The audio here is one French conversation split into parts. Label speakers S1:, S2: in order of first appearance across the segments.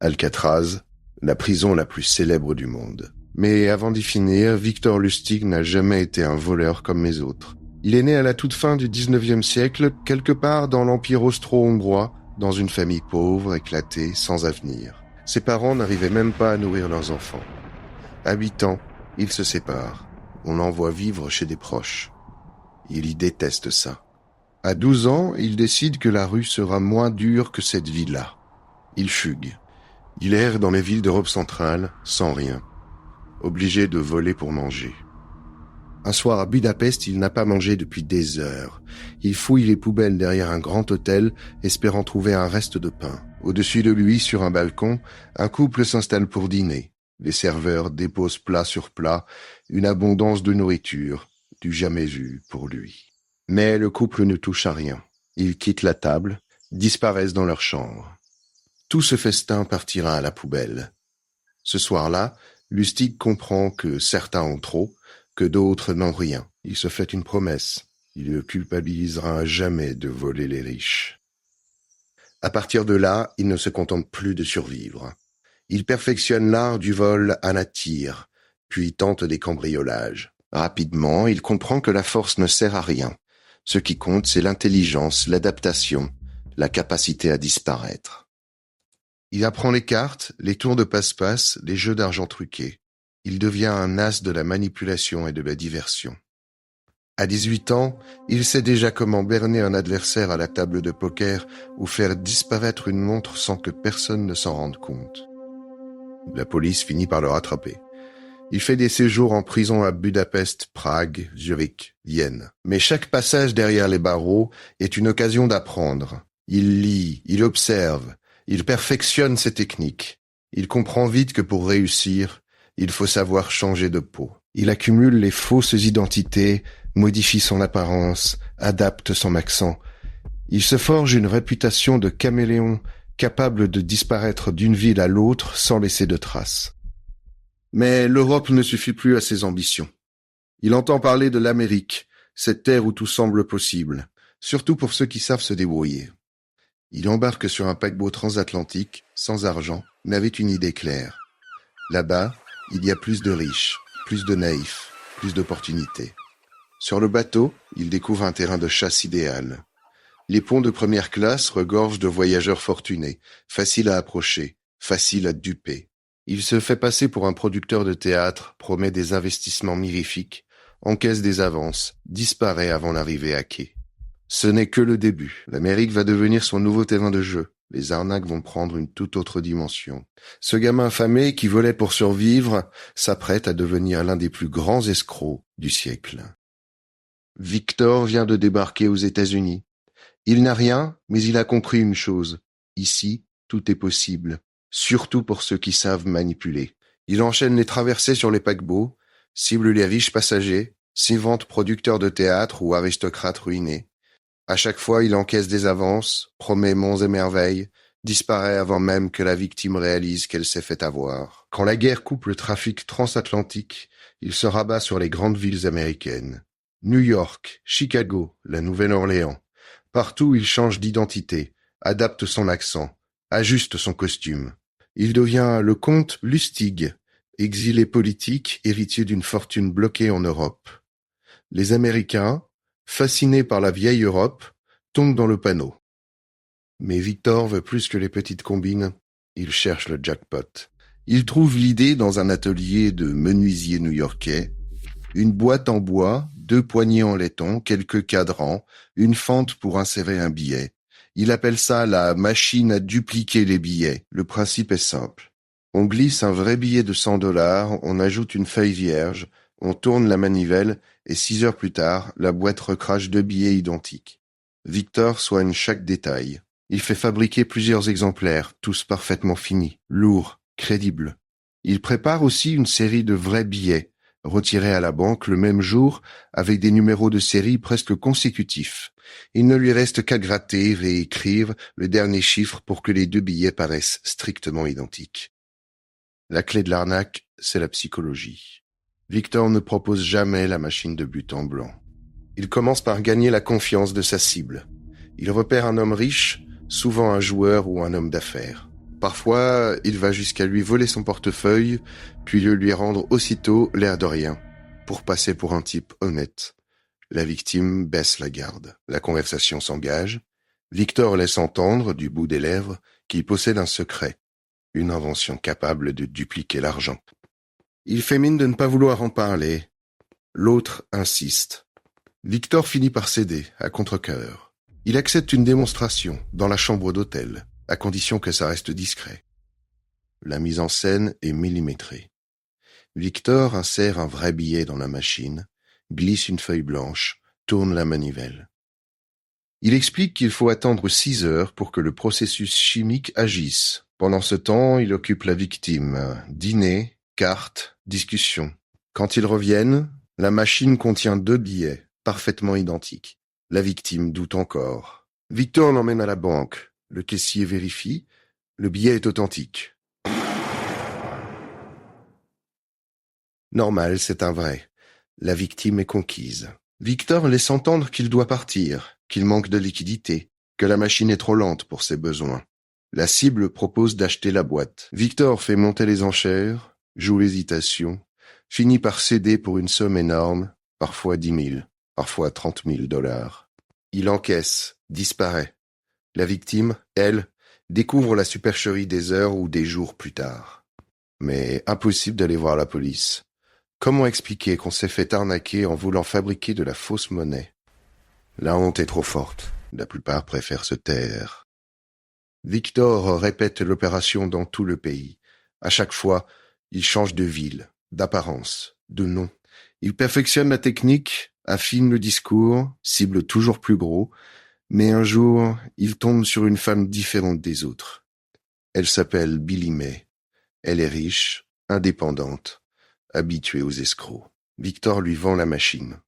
S1: Alcatraz, la prison la plus célèbre du monde. Mais avant d'y finir, Victor Lustig n'a jamais été un voleur comme les autres. Il est né à la toute fin du 19e siècle, quelque part dans l'Empire austro-hongrois, dans une famille pauvre, éclatée, sans avenir. Ses parents n'arrivaient même pas à nourrir leurs enfants. À 8 ans, ils se séparent. On l'envoie vivre chez des proches. Il y déteste ça. À 12 ans, il décide que la rue sera moins dure que cette vie-là. Il fugue. Il erre dans les villes d'Europe centrale, sans rien. Obligé de voler pour manger. Un soir à Budapest, il n'a pas mangé depuis des heures. Il fouille les poubelles derrière un grand hôtel, espérant trouver un reste de pain. Au-dessus de lui, sur un balcon, un couple s'installe pour dîner. Les serveurs déposent plat sur plat, une abondance de nourriture, du jamais vu pour lui. Mais le couple ne touche à rien. Ils quittent la table, disparaissent dans leur chambre. Tout ce festin partira à la poubelle. Ce soir-là, Lustig comprend que certains ont trop, que d'autres n'ont rien. Il se fait une promesse. Il le culpabilisera à jamais de voler les riches. À partir de là, il ne se contente plus de survivre. Il perfectionne l'art du vol à la tire, puis tente des cambriolages. Rapidement, il comprend que la force ne sert à rien. Ce qui compte, c'est l'intelligence, l'adaptation, la capacité à disparaître. Il apprend les cartes, les tours de passe-passe, les jeux d'argent truqués. Il devient un as de la manipulation et de la diversion. À 18 ans, il sait déjà comment berner un adversaire à la table de poker ou faire disparaître une montre sans que personne ne s'en rende compte. La police finit par le rattraper. Il fait des séjours en prison à Budapest, Prague, Zurich, Vienne. Mais chaque passage derrière les barreaux est une occasion d'apprendre. Il lit, il observe, il perfectionne ses techniques. Il comprend vite que pour réussir, il faut savoir changer de peau. Il accumule les fausses identités, modifie son apparence, adapte son accent. Il se forge une réputation de caméléon capable de disparaître d'une ville à l'autre sans laisser de traces. Mais l'Europe ne suffit plus à ses ambitions. Il entend parler de l'Amérique, cette terre où tout semble possible, surtout pour ceux qui savent se débrouiller. Il embarque sur un paquebot transatlantique, sans argent, mais avec une idée claire. Là-bas, il y a plus de riches, plus de naïfs, plus d'opportunités. Sur le bateau, il découvre un terrain de chasse idéal. Les ponts de première classe regorgent de voyageurs fortunés, faciles à approcher, faciles à duper. Il se fait passer pour un producteur de théâtre, promet des investissements mirifiques, encaisse des avances, disparaît avant l'arrivée à quai. Ce n'est que le début. L'Amérique va devenir son nouveau terrain de jeu. Les arnaques vont prendre une toute autre dimension. Ce gamin affamé qui volait pour survivre s'apprête à devenir l'un des plus grands escrocs du siècle. Victor vient de débarquer aux États-Unis. Il n'a rien, mais il a compris une chose. Ici, tout est possible. Surtout pour ceux qui savent manipuler. Il enchaîne les traversées sur les paquebots, cible les riches passagers, s'invente producteur de théâtre ou aristocrate ruiné. À chaque fois, il encaisse des avances, promet monts et merveilles, disparaît avant même que la victime réalise qu'elle s'est fait avoir. Quand la guerre coupe le trafic transatlantique, il se rabat sur les grandes villes américaines. New York, Chicago, la Nouvelle-Orléans. Partout, il change d'identité, adapte son accent, ajuste son costume. Il devient le comte Lustig, exilé politique, héritier d'une fortune bloquée en Europe. Les Américains, fascinés par la vieille Europe, tombent dans le panneau. Mais Victor veut plus que les petites combines. Il cherche le jackpot. Il trouve l'idée dans un atelier de menuisier new-yorkais. Une boîte en bois, 2 poignées en laiton, quelques cadrans, une fente pour insérer un billet. Il appelle ça la machine à dupliquer les billets. Le principe est simple. On glisse un vrai billet de $100, on ajoute une feuille vierge, on tourne la manivelle et 6 heures plus tard, la boîte recrache 2 billets identiques. Victor soigne chaque détail. Il fait fabriquer plusieurs exemplaires, tous parfaitement finis, lourds, crédibles. Il prépare aussi une série de vrais billets, retirés à la banque le même jour avec des numéros de série presque consécutifs. Il ne lui reste qu'à gratter, réécrire le dernier chiffre pour que les 2 billets paraissent strictement identiques. La clé de l'arnaque, c'est la psychologie. Victor ne propose jamais la machine de but en blanc. Il commence par gagner la confiance de sa cible. Il repère un homme riche, souvent un joueur ou un homme d'affaires. Parfois, il va jusqu'à lui voler son portefeuille, puis le lui rendre aussitôt l'air de rien, pour passer pour un type honnête. La victime baisse la garde. La conversation s'engage. Victor laisse entendre, du bout des lèvres, qu'il possède un secret, une invention capable de dupliquer l'argent. Il fait mine de ne pas vouloir en parler. L'autre insiste. Victor finit par céder, à contre-cœur. Il accepte une démonstration, dans la chambre d'hôtel, à condition que ça reste discret. La mise en scène est millimétrée. Victor insère un vrai billet dans la machine, glisse une feuille blanche, tourne la manivelle. Il explique qu'il faut attendre 6 heures pour que le processus chimique agisse. Pendant ce temps, il occupe la victime. Dîner, cartes, discussion. Quand ils reviennent, la machine contient 2 billets, parfaitement identiques. La victime doute encore. Victor l'emmène à la banque. Le caissier vérifie. Le billet est authentique. Normal, c'est un vrai. La victime est conquise. Victor laisse entendre qu'il doit partir, qu'il manque de liquidité, que la machine est trop lente pour ses besoins. La cible propose d'acheter la boîte. Victor fait monter les enchères, joue l'hésitation, finit par céder pour une somme énorme, parfois 10 000, parfois 30 000 $. Il encaisse, disparaît. La victime, elle, découvre la supercherie des heures ou des jours plus tard. Mais impossible d'aller voir la police. Comment expliquer qu'on s'est fait arnaquer en voulant fabriquer de la fausse monnaie? La honte est trop forte. La plupart préfèrent se taire. Victor répète l'opération dans tout le pays. À chaque fois, il change de ville, d'apparence, de nom. Il perfectionne la technique, affine le discours, cible toujours plus gros, mais un jour, il tombe sur une femme différente des autres. Elle s'appelle Billie May. Elle est riche, indépendante, habituée aux escrocs. Victor lui vend la machine.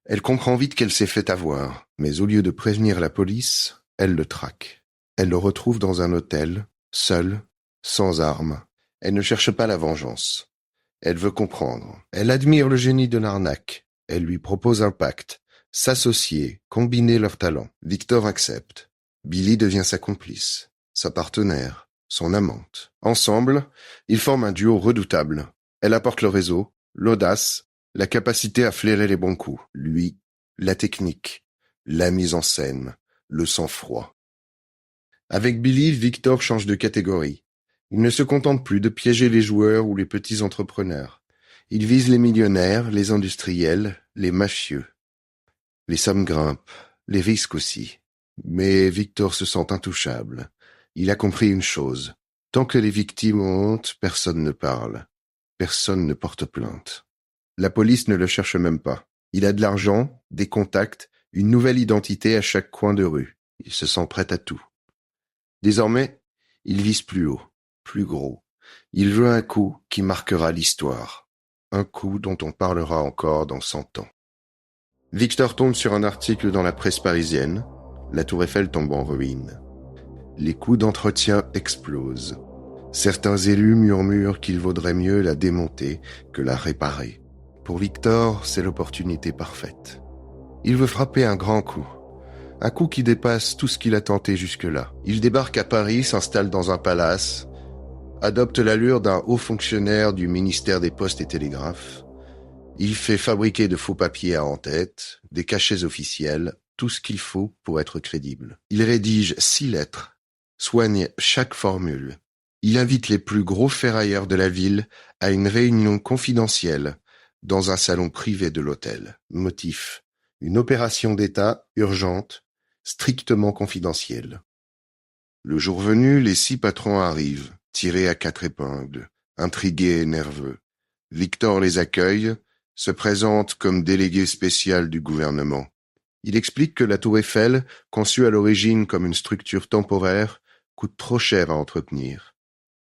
S1: Elle comprend vite qu'elle s'est fait avoir, mais au lieu de prévenir la police, elle le traque. Elle le retrouve dans un hôtel, seul, sans armes. Elle ne cherche pas la vengeance. Elle veut comprendre. Elle admire le génie de l'arnaque. Elle lui propose un pacte. S'associer, combiner leurs talents. Victor accepte. Billie devient sa complice, sa partenaire, son amante. Ensemble, ils forment un duo redoutable. Elle apporte le réseau, l'audace, la capacité à flairer les bons coups. Lui, la technique, la mise en scène, le sang-froid. Avec Billie, Victor change de catégorie. Il ne se contente plus de piéger les joueurs ou les petits entrepreneurs. Il vise les millionnaires, les industriels, les mafieux. Les sommes grimpent, les risques aussi. Mais Victor se sent intouchable. Il a compris une chose. Tant que les victimes ont honte, personne ne parle. Personne ne porte plainte. La police ne le cherche même pas. Il a de l'argent, des contacts, une nouvelle identité à chaque coin de rue. Il se sent prêt à tout. Désormais, il vise plus haut, plus gros. Il veut un coup qui marquera l'histoire. Un coup dont on parlera encore dans 100 ans. Victor tombe sur un article dans la presse parisienne. La Tour Eiffel tombe en ruine. Les coûts d'entretien explosent. Certains élus murmurent qu'il vaudrait mieux la démonter que la réparer. Pour Victor, c'est l'opportunité parfaite. Il veut frapper un grand coup. Un coup qui dépasse tout ce qu'il a tenté jusque-là. Il débarque à Paris, s'installe dans un palace, adopte l'allure d'un haut fonctionnaire du ministère des Postes et Télégraphes. Il fait fabriquer de faux papiers à en-tête, des cachets officiels, tout ce qu'il faut pour être crédible. Il rédige 6 lettres, soigne chaque formule. Il invite les plus gros ferrailleurs de la ville à une réunion confidentielle dans un salon privé de l'hôtel. Motif: une opération d'État urgente, strictement confidentielle. Le jour venu, les 6 patrons arrivent, tirés à 4 épingles, intrigués et nerveux. Victor les accueille, se présente comme délégué spécial du gouvernement. Il explique que la Tour Eiffel, conçue à l'origine comme une structure temporaire, coûte trop cher à entretenir.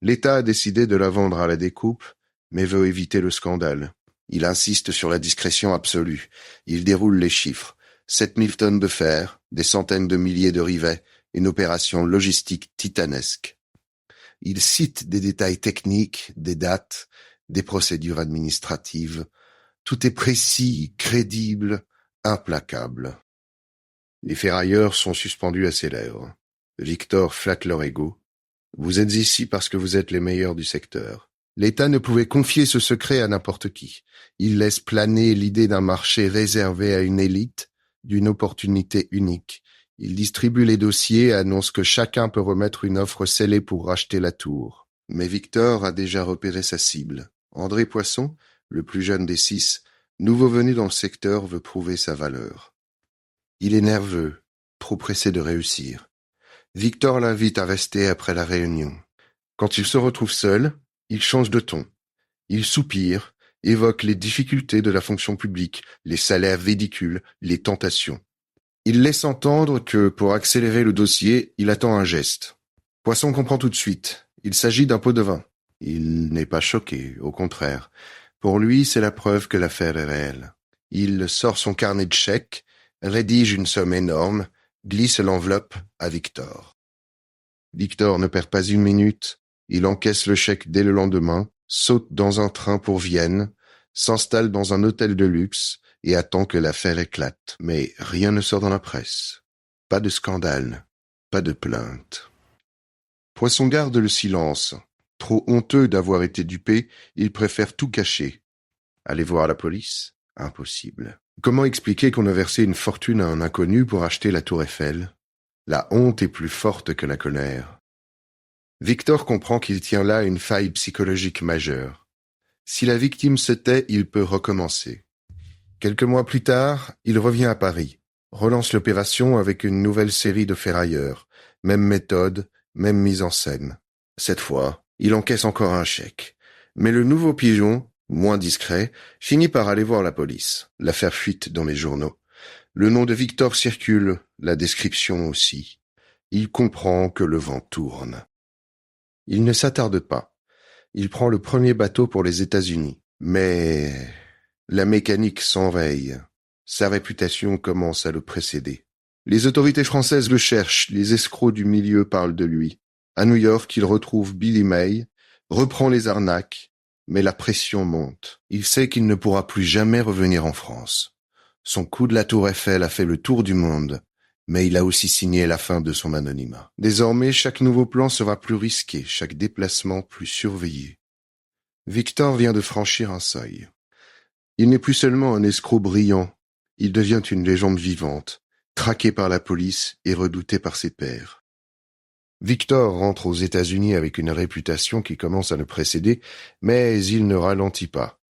S1: L'État a décidé de la vendre à la découpe, mais veut éviter le scandale. Il insiste sur la discrétion absolue. Il déroule les chiffres. 7000 tonnes de fer, des centaines de milliers de rivets, une opération logistique titanesque. Il cite des détails techniques, des dates, des procédures administratives. Tout est précis, crédible, implacable. Les ferrailleurs sont suspendus à ses lèvres. Victor flatte leur ego. Vous êtes ici parce que vous êtes les meilleurs du secteur. L'État ne pouvait confier ce secret à n'importe qui. Il laisse planer l'idée d'un marché réservé à une élite, d'une opportunité unique. Il distribue les dossiers, annonce que chacun peut remettre une offre scellée pour racheter la tour. Mais Victor a déjà repéré sa cible. André Poisson, le plus jeune des 6, nouveau venu dans le secteur, veut prouver sa valeur. Il est nerveux, trop pressé de réussir. Victor l'invite à rester après la réunion. Quand il se retrouve seul, il change de ton. Il soupire, évoque les difficultés de la fonction publique, les salaires ridicules, les tentations. Il laisse entendre que, pour accélérer le dossier, il attend un geste. Poisson comprend tout de suite. Il s'agit d'un pot de vin. Il n'est pas choqué, au contraire. Pour lui, c'est la preuve que l'affaire est réelle. Il sort son carnet de chèques, rédige une somme énorme, glisse l'enveloppe à Victor. Victor ne perd pas une minute. Il encaisse le chèque dès le lendemain, saute dans un train pour Vienne, s'installe dans un hôtel de luxe et attend que l'affaire éclate. Mais rien ne sort dans la presse. Pas de scandale, pas de plainte. Poisson garde le silence. Trop honteux d'avoir été dupé, il préfère tout cacher. Aller voir la police? Impossible. Comment expliquer qu'on a versé une fortune à un inconnu pour acheter la tour Eiffel? La honte est plus forte que la colère. Victor comprend qu'il tient là une faille psychologique majeure. Si la victime se tait, il peut recommencer. Quelques mois plus tard, il revient à Paris, relance l'opération avec une nouvelle série de ferrailleurs. Même méthode, même mise en scène. Cette fois, il encaisse encore un chèque. Mais le nouveau pigeon, moins discret, finit par aller voir la police. L'affaire fuite dans les journaux. Le nom de Victor circule, la description aussi. Il comprend que le vent tourne. Il ne s'attarde pas. Il prend le premier bateau pour les États-Unis. Mais la mécanique s'enraye. Sa réputation commence à le précéder. Les autorités françaises le cherchent, les escrocs du milieu parlent de lui. À New York, il retrouve Billy May, reprend les arnaques, mais la pression monte. Il sait qu'il ne pourra plus jamais revenir en France. Son coup de la tour Eiffel a fait le tour du monde, mais il a aussi signé la fin de son anonymat. Désormais, chaque nouveau plan sera plus risqué, chaque déplacement plus surveillé. Victor vient de franchir un seuil. Il n'est plus seulement un escroc brillant, il devient une légende vivante, traqué par la police et redouté par ses pairs. Victor rentre aux États-Unis avec une réputation qui commence à le précéder, mais il ne ralentit pas.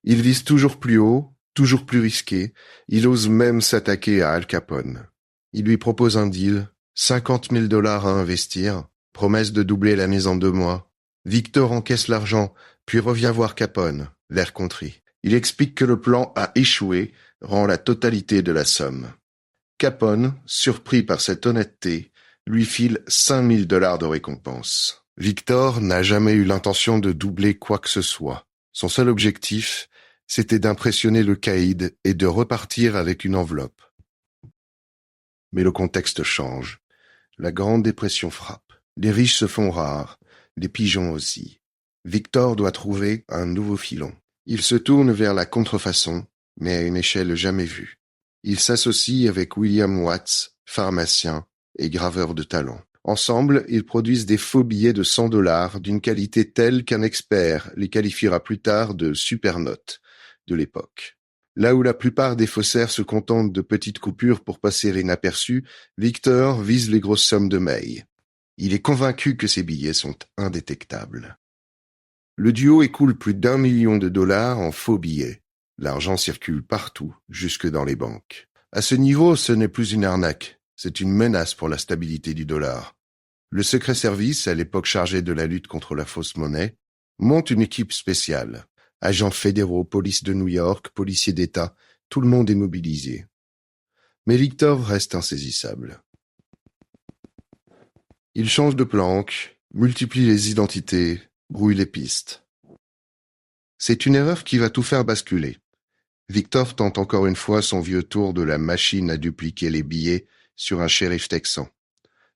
S1: Il vise toujours plus haut, toujours plus risqué, il ose même s'attaquer à Al Capone. Il lui propose un deal, $50 000 à investir, promesse de doubler la mise en 2 mois. Victor encaisse l'argent, puis revient voir Capone, l'air contrit. Il explique que le plan a échoué, rend la totalité de la somme. Capone, surpris par cette honnêteté, lui file $5 000 de récompense. Victor n'a jamais eu l'intention de doubler quoi que ce soit. Son seul objectif, c'était d'impressionner le caïd et de repartir avec une enveloppe. Mais le contexte change. La Grande Dépression frappe. Les riches se font rares, les pigeons aussi. Victor doit trouver un nouveau filon. Il se tourne vers la contrefaçon, mais à une échelle jamais vue. Il s'associe avec William Watts, pharmacien et graveur de talent. Ensemble, ils produisent des faux billets de $100 d'une qualité telle qu'un expert les qualifiera plus tard de supernotes de l'époque. Là où la plupart des faussaires se contentent de petites coupures pour passer inaperçus, Victor vise les grosses sommes de May. Il est convaincu que ces billets sont indétectables. Le duo écoule plus d'1 million de dollars en faux billets. L'argent circule partout, jusque dans les banques. À ce niveau, ce n'est plus une arnaque, c'est une menace pour la stabilité du dollar. Le Secret Service, à l'époque chargé de la lutte contre la fausse monnaie, monte une équipe spéciale. Agents fédéraux, police de New York, policiers d'État, tout le monde est mobilisé. Mais Victor reste insaisissable. Il change de planque, multiplie les identités, brouille les pistes. C'est une erreur qui va tout faire basculer. Victor tente encore une fois son vieux tour de la machine à dupliquer les billets sur un shérif texan.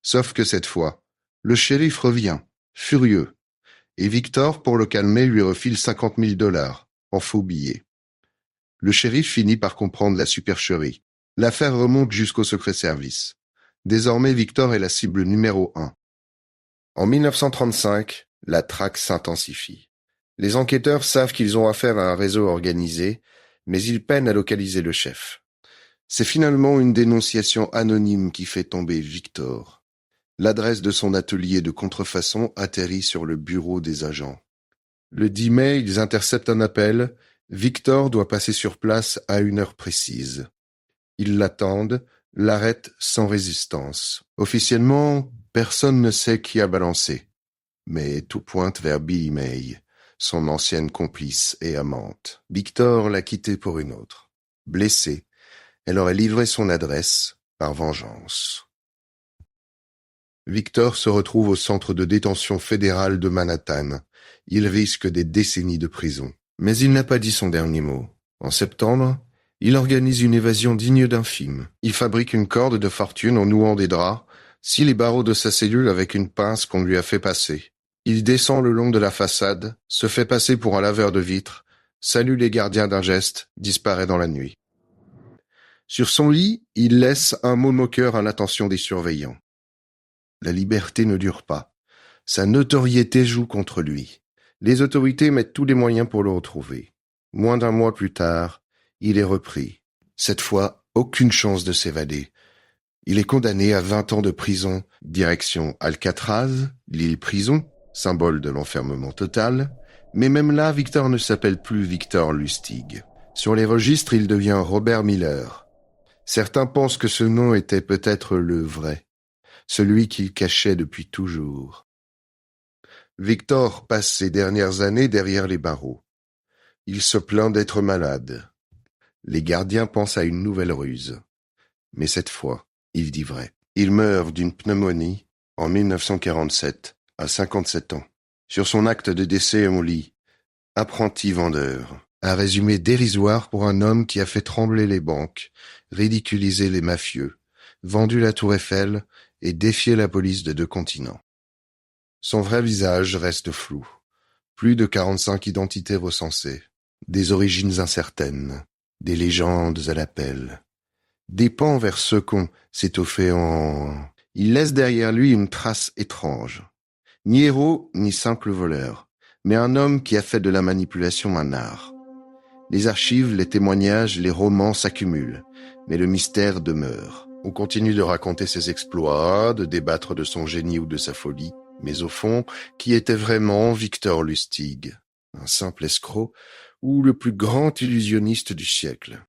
S1: Sauf que cette fois, le shérif revient, furieux, et Victor, pour le calmer, lui refile $50 000 en faux billets. Le shérif finit par comprendre la supercherie. L'affaire remonte jusqu'au Secret Service. Désormais, Victor est la cible numéro 1. En 1935, la traque s'intensifie. Les enquêteurs savent qu'ils ont affaire à un réseau organisé, mais ils peinent à localiser le chef. C'est finalement une dénonciation anonyme qui fait tomber Victor. L'adresse de son atelier de contrefaçon atterrit sur le bureau des agents. Le 10 mai, ils interceptent un appel. Victor doit passer sur place à une heure précise. Ils l'attendent, l'arrêtent sans résistance. Officiellement, personne ne sait qui a balancé. Mais tout pointe vers Billie May, son ancienne complice et amante. Victor l'a quittée pour une autre. Blessée, elle aurait livré son adresse par vengeance. Victor se retrouve au centre de détention fédéral de Manhattan. Il risque des décennies de prison. Mais il n'a pas dit son dernier mot. En septembre, il organise une évasion digne d'un film. Il fabrique une corde de fortune en nouant des draps, scie les barreaux de sa cellule avec une pince qu'on lui a fait passer. Il descend le long de la façade, se fait passer pour un laveur de vitres, salue les gardiens d'un geste, disparaît dans la nuit. Sur son lit, il laisse un mot moqueur à l'attention des surveillants. La liberté ne dure pas. Sa notoriété joue contre lui. Les autorités mettent tous les moyens pour le retrouver. Moins d'un mois plus tard, il est repris. Cette fois, aucune chance de s'évader. Il est condamné à 20 ans de prison, direction Alcatraz, l'île prison, symbole de l'enfermement total. Mais même là, Victor ne s'appelle plus Victor Lustig. Sur les registres, il devient Robert Miller. Certains pensent que ce nom était peut-être le vrai, celui qu'il cachait depuis toujours. Victor passe ses dernières années derrière les barreaux. Il se plaint d'être malade. Les gardiens pensent à une nouvelle ruse. Mais cette fois, il dit vrai. Il meurt d'une pneumonie en 1947, à 57 ans. Sur son acte de décès, on lit « Apprenti vendeur ». Un résumé dérisoire pour un homme qui a fait trembler les banques, ridiculisé les mafieux, vendu la Tour Eiffel et défié la police de 2 continents. Son vrai visage reste flou. Plus de 45 identités recensées. Des origines incertaines. Des légendes à l'appel. Des pans vers ce qu'on s'étoffait en... Il laisse derrière lui une trace étrange. Ni héros, ni simple voleur, mais un homme qui a fait de la manipulation un art. Les archives, les témoignages, les romans s'accumulent, mais le mystère demeure. On continue de raconter ses exploits, de débattre de son génie ou de sa folie, mais au fond, qui était vraiment Victor Lustig? Un simple escroc ou le plus grand illusionniste du siècle?